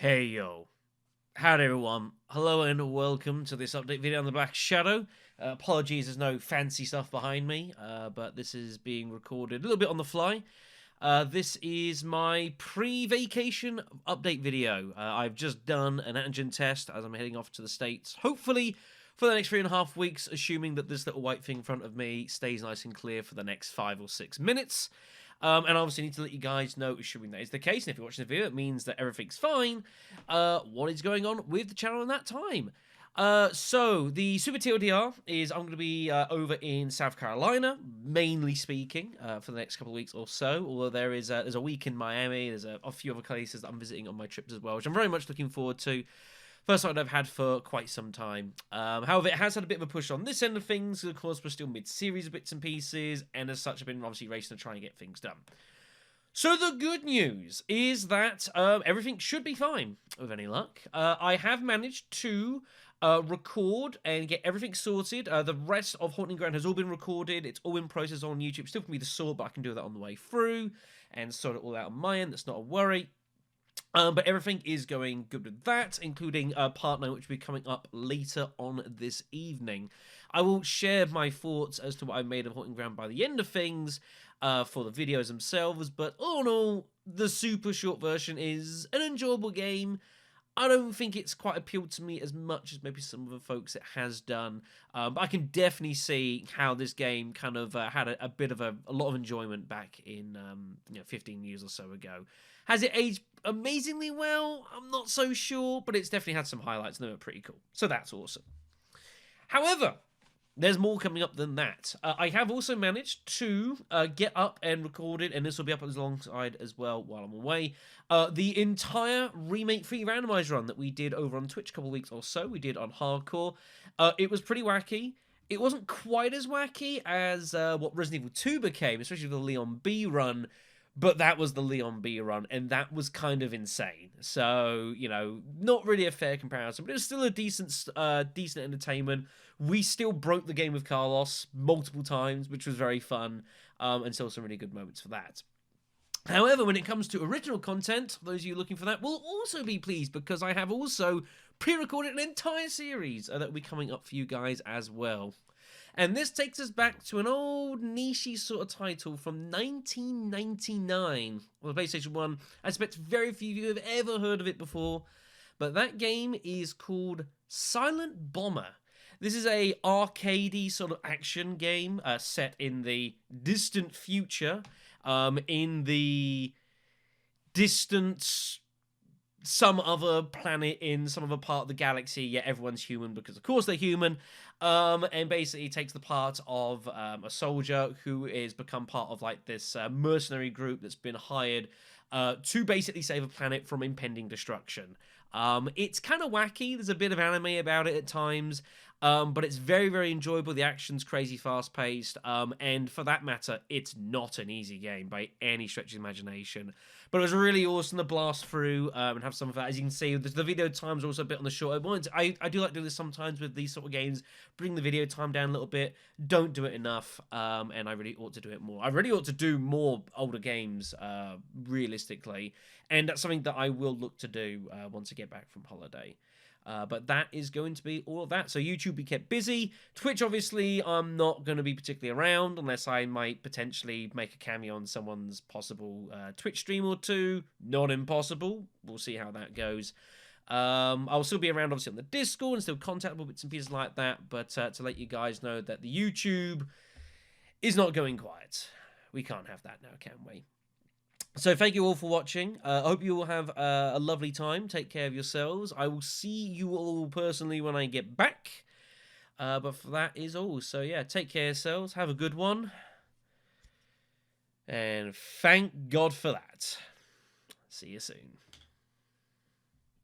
Hey yo, howdy everyone, hello and welcome to this update video on the Black Shadow. Apologies there's no fancy stuff behind me, but this is being recorded a little bit on the fly. This is my pre-vacation update video. I've just done an antigen test as I'm heading off to the States, hopefully for the next 3.5 weeks, assuming that this little white thing in front of me stays nice and clear for the next 5 or 6 minutes. And obviously need to let you guys know, assuming that is the case, and if you're watching the video, it means that everything's fine, what is going on with the channel in that time. So, the Super TLDR is, I'm going to be over in South Carolina, mainly speaking, for the next couple of weeks or so, although there's a week in Miami, there's a few other places that I'm visiting on my trips as well, which I'm very much looking forward to. First one I've had for quite some time. However, it has had a bit of a push on this end of things. Of course, we're still mid-series of bits and pieces, and as such, I've been obviously racing to try and get things done. So the good news is that everything should be fine, with any luck. I have managed to record and get everything sorted. The rest of Haunting Ground has all been recorded. It's all in process on YouTube. Still can be the sort, but I can do that on the way through and sort it all out on my end. That's not a worry. But everything is going good with that, including part 9, which will be coming up later on this evening. I will share my thoughts as to what I made of Haunting Ground by the end of things for the videos themselves, but all in all, the super short version is an enjoyable game. I don't think it's quite appealed to me as much as maybe some of the folks it has done, but I can definitely see how this game kind of had a bit of a lot of enjoyment back in 15 years or so ago. Has it aged amazingly well? I'm not so sure, but it's definitely had some highlights and they were pretty cool. So that's awesome. However, there's more coming up than that. I have also managed to get up and record it, and this will be up alongside as well while I'm away. The entire Remake 3 randomized run that we did over on Twitch a couple of weeks or so, we did on Hardcore. It was pretty wacky. It wasn't quite as wacky as what Resident Evil 2 became, especially the Leon B run. But that was the Leon B run, and that was kind of insane. So, not really a fair comparison, but it was still a decent entertainment. We still broke the game with Carlos multiple times, which was very fun, and still some really good moments for that. However, when it comes to original content, those of you looking for that will also be pleased, because I have also pre-recorded an entire series that will be coming up for you guys as well. And this takes us back to an old niche sort of title from 1999 on the PlayStation 1. I expect very few of you have ever heard of it before, but that game is called Silent Bomber. This is a arcadey sort of action game set in the distant future, in the distant some other planet in some other part of the galaxy. Yeah, everyone's human because of course they're human, and basically takes the part of a soldier who is become part of like this mercenary group that's been hired to basically save a planet from impending destruction. It's kind of wacky, there's a bit of anime about it at times, but it's very, very enjoyable. The action's crazy fast-paced, and for that matter, it's not an easy game by any stretch of the imagination. But it was really awesome to blast through and have some of that. As you can see, the video time's also a bit on the short. I do like doing this sometimes with these sort of games. Bring the video time down a little bit. Don't do it enough, and I really ought to do it more. I really ought to do more older games, realistically, and that's something that I will look to do once I get back from holiday. But that is going to be all of that. So YouTube will be kept busy. Twitch, obviously, I'm not going to be particularly around unless I might potentially make a cameo on someone's possible Twitch stream or two. Not impossible. We'll see how that goes. I'll still be around, obviously, on the Discord and still contactable bits and pieces like that. But to let you guys know that the YouTube is not going quiet. We can't have that now, can we? So thank you all for watching. I hope you all have a lovely time. Take care of yourselves. I will see you all personally when I get back. But for that is all. So yeah, take care of yourselves. Have a good one. And thank God for that. See you soon.